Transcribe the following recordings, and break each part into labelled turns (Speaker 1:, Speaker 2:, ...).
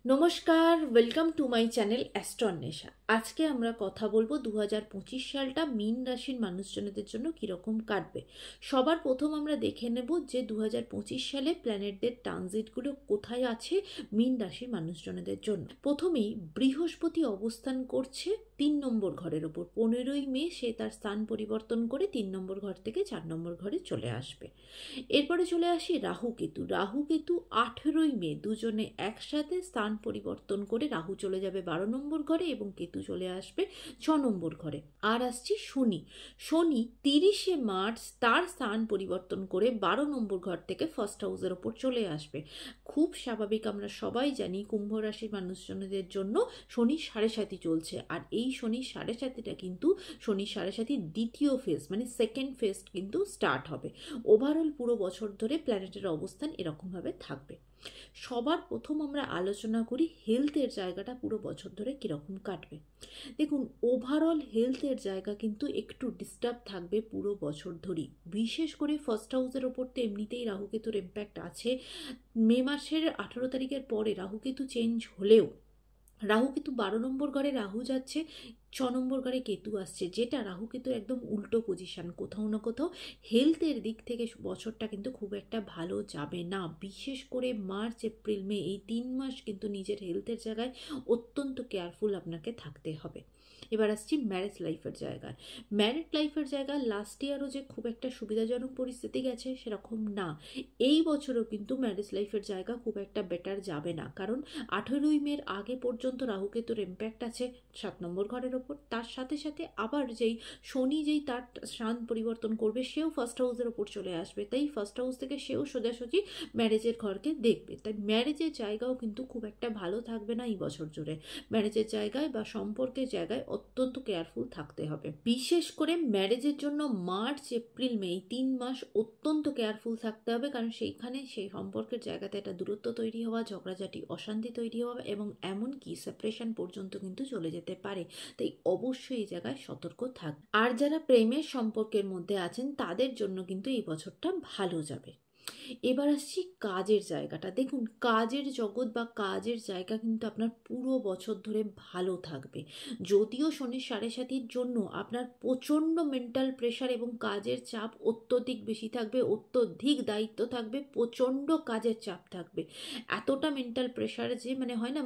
Speaker 1: নমস্কার, welcome to my channel অ্যাস্ট্রোন্বেষা। আজকে আমরা কথা বলবো 2025 সালটা মীন রাশির মানুষজনদের জন্য কীরকম কাটবে। সবার প্রথম আমরা দেখে নেব যে 2025 সালে প্ল্যানেটদের ট্রানজিটগুলো কোথায় আছে মীন রাশির মানুষজনদের জন্য। প্রথমেই বৃহস্পতি অবস্থান করছে 3 নম্বর ঘরের ওপর। 15ই মে সে তার স্থান পরিবর্তন করে 3 নম্বর ঘর থেকে 4 নম্বর ঘরে চলে আসবে। এরপরে চলে আসি রাহু কেতু। রাহু কেতু 18ই মে দুজনে একসাথে স্থান পরিবর্তন করে রাহু চলে যাবে 12 নম্বর ঘরে এবং কেতু চলে আসবে 6 নম্বর ঘরে। আর আসছি শনি। শনি 30শে মার্চ তার স্থান পরিবর্তন করে 12 নম্বর ঘর থেকে ফার্স্ট হাউসের ওপর চলে আসবে। খুব স্বাভাবিক, আমরা সবাই জানি কুম্ভ রাশির মানুষজনদের জন্য শনি সাড়ে সাতি চলছে। আর এই শনি সাড়ে সাতিটা কিন্তু শনি সাড়ে সাতির দ্বিতীয় ফেজ, মানে সেকেন্ড ফেজ কিন্তু স্টার্ট হবে। ওভারঅল পুরো বছর ধরে প্ল্যানেটের অবস্থান এরকমভাবে থাকবে। সবার প্রথম আমরা আলোচনা করি হেলথের জায়গাটা পুরো বছর ধরে কীরকম কাটবে। দেখুন, ওভারঅল হেলথের জায়গা কিন্তু একটু ডিস্টার্ব থাকবে পুরো বছর ধরেই। বিশেষ করে ফার্স্ট হাউসের ওপর তো এমনিতেই রাহুকেতুর ইম্প্যাক্ট আছে। মে মাসের 18 তারিখের পরে রাহুকেতু চেঞ্জ হলেও রাহু কিন্তু 12 নম্বর ঘরে রাহু যাচ্ছে, 6 নম্বর ঘরে কেতু আসছে, যেটা রাহু কেতু একদম উল্টো পজিশন। কোথাও না কোথাও হেলথের দিক থেকে বছরটা কিন্তু খুব একটা ভালো যাবে না। বিশেষ করে মার্চ এপ্রিল মে এই 3 মাস কিন্তু নিজের হেলথের জায়গায় অত্যন্ত কেয়ারফুল আপনাকে থাকতে হবে। এবার আসছি ম্যারেজ লাইফের জায়গায়। ম্যারিড লাইফের জায়গায় লাস্ট ইয়ারও যে খুব একটা সুবিধাজনক পরিস্থিতি গেছে সেরকম না। এই বছরও কিন্তু ম্যারেজ লাইফের জায়গা খুব একটা বেটার যাবে না, কারণ 18ই মের আগে পর্যন্ত রাহুকেতুর ইম্প্যাক্ট আছে 7 নম্বর ঘরের ওপর। তার সাথে সাথে আবার শনি তার স্থান পরিবর্তন করবে, সেও ফার্স্ট হাউসের ওপর চলে আসবে। তাই ফার্স্ট হাউস থেকে সেও সোজাসুজি ম্যারেজের ঘরকে দেখবে। তাই ম্যারেজের জায়গাও কিন্তু খুব একটা ভালো থাকবে না এই বছর জুড়ে। ম্যারেজের জায়গায় বা সম্পর্কের জায়গায় অত্যন্ত কেয়ারফুল থাকতে হবে। বিশেষ করে ম্যারেজের জন্য মার্চ এপ্রিল মে এই 3 মাস অত্যন্ত কেয়ারফুল থাকতে হবে, কারণ সেইখানে সেই সম্পর্কের জায়গাতে একটা দূরত্ব তৈরি হওয়া, ঝগড়াঝাটি, অশান্তি তৈরি হওয়া এবং এমনকি সেপারেশন পর্যন্ত কিন্তু চলে যেতে পারে। তাই অবশ্যই এই জায়গায় সতর্ক থাক। আর যারা প্রেমের সম্পর্কের মধ্যে আছেন তাদের জন্য কিন্তু এই বছরটা ভালো যাবে। এবার আসছি কাজের জায়গাটা। দেখুন, কাজের জগৎ বা কাজের জায়গা কিন্তু আপনার পুরো বছর ধরে ভালো থাকবে। যদিও শনি সাড়ে সাতির জন্য আপনার প্রচণ্ড মেন্টাল প্রেশার এবং কাজের চাপ অত্যধিক বেশি থাকবে, অত্যধিক দায়িত্ব থাকবে, প্রচণ্ড কাজের চাপ থাকবে। এতটা মেন্টাল প্রেশার যে হয় না,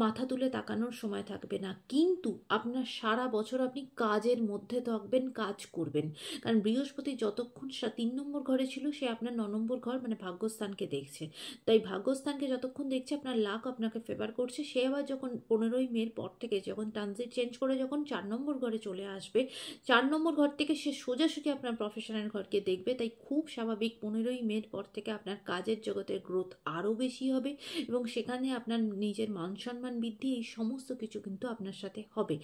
Speaker 1: মাথা তুলে তাকানোর সময় থাকবে না। কিন্তু আপনার সারা বছর আপনি কাজের মধ্যে থাকবেন, কাজ করবেন। কারণ বৃহস্পতি যতক্ষণ 3 নম্বর ঘরে ছিল সে আপনার 9 নম্বর ঘর ভাগ্যস্থানকে দেখছে। তাই ভাগ্যস্থানকে যতক্ষণ দেখছে আপনার লাক আপনাকে ফেভার করছে। সে আবার যখন 15ই মের পর থেকে যখন ট্রানজিট চেঞ্জ করে যখন 4 নম্বর ঘরে চলে আসবে, 4 নম্বর ঘর থেকে সে সোজাসুজি আপনার প্রফেশনাল ঘরকে দেখবে। তাই খুব স্বাভাবিক 15ই মের পর থেকে আপনার কাজের জগতের গ্রোথ আরও বেশি হবে এবং সেখানে আপনার নিজের মান সম্মান বৃদ্ধি, এই সমস্ত কিছু কিন্তু আপনার সাথে হবে।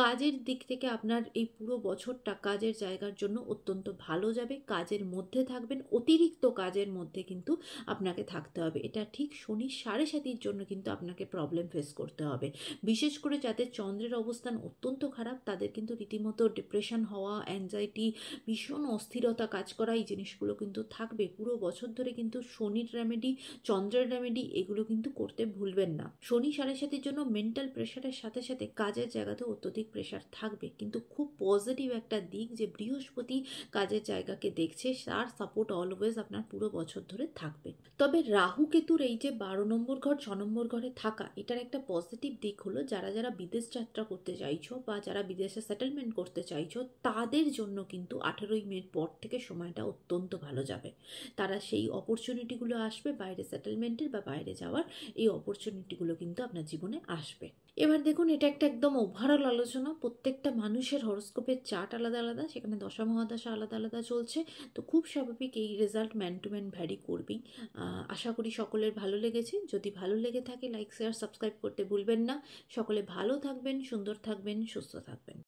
Speaker 1: কাজের দিক থেকে আপনার এই পুরো বছরটা কাজের জায়গার জন্য অত্যন্ত ভালো যাবে। কাজের মধ্যে থাকবেন, অতিরিক্ত কাজের মধ্যে কিন্তু আপনাকে থাকতে হবে। এটা ঠিক শনি সাড়ে সাতির জন্য কিন্তু আপনাকে প্রবলেম ফেস করতে হবে। বিশেষ করে যাদের চন্দ্রের অবস্থান অত্যন্ত খারাপ তাদের কিন্তু রীতিমতো ডিপ্রেশন হওয়া, অ্যাংজাইটি, ভীষণ অস্থিরতা কাজ করা, এই জিনিসগুলো কিন্তু থাকবে পুরো বছর ধরে। কিন্তু শনির রেমেডি, চন্দ্রের রেমেডি এগুলো কিন্তু করতে ভুলবেন না। শনি সাড়ে সাতির জন্য মেন্টাল প্রেশারের সাথে সাথে কাজের জায়গাতে অত্যধিক প্রেশার থাকবে, কিন্তু খুব পজিটিভ একটা দিক যে বৃহস্পতি কাজের জায়গাকে দেখছে, তার সাপোর্ট অলওয়েজ আপনার পুরো বছর ধরে থাকবে। তবে রাহু কেতুর এই যে 12 নম্বর ঘর 6 নম্বর ঘরে থাকা, এটার একটা পজিটিভ দিক হলো যারা যারা বিদেশ যাত্রা করতে চাইছো বা যারা বিদেশে সেটেলমেন্ট করতে চাইছো তাদের জন্য কিন্তু 18ই মের পর থেকে সময়টা অত্যন্ত ভালো যাবে। তারা সেই অপরচুনিটিগুলো আসবে, বাইরে সেটেলমেন্টের বা বাইরে যাওয়ার এই অপরচুনিটিগুলো কিন্তু আপনার জীবনে আসবে। এবার দেখুন, এটা একটা একদম ওভারঅল আলোচনা। প্রত্যেকটা মানুষের হরোস্কোপের চার্ট আলাদা আলাদা, সেখানে দশা মহাদশা আলাদা আলাদা চলছে। তো খুব স্বাভাবিক এই result man to man vary করবেই। আশা করি সকলের ভালো লেগেছে। যদি ভালো লেগে থাকে লাইক শেয়ার সাবস্ক্রাইব করতে ভুলবেন না। সকলে ভালো থাকবেন, সুন্দর থাকবেন, সুস্থ থাকবেন।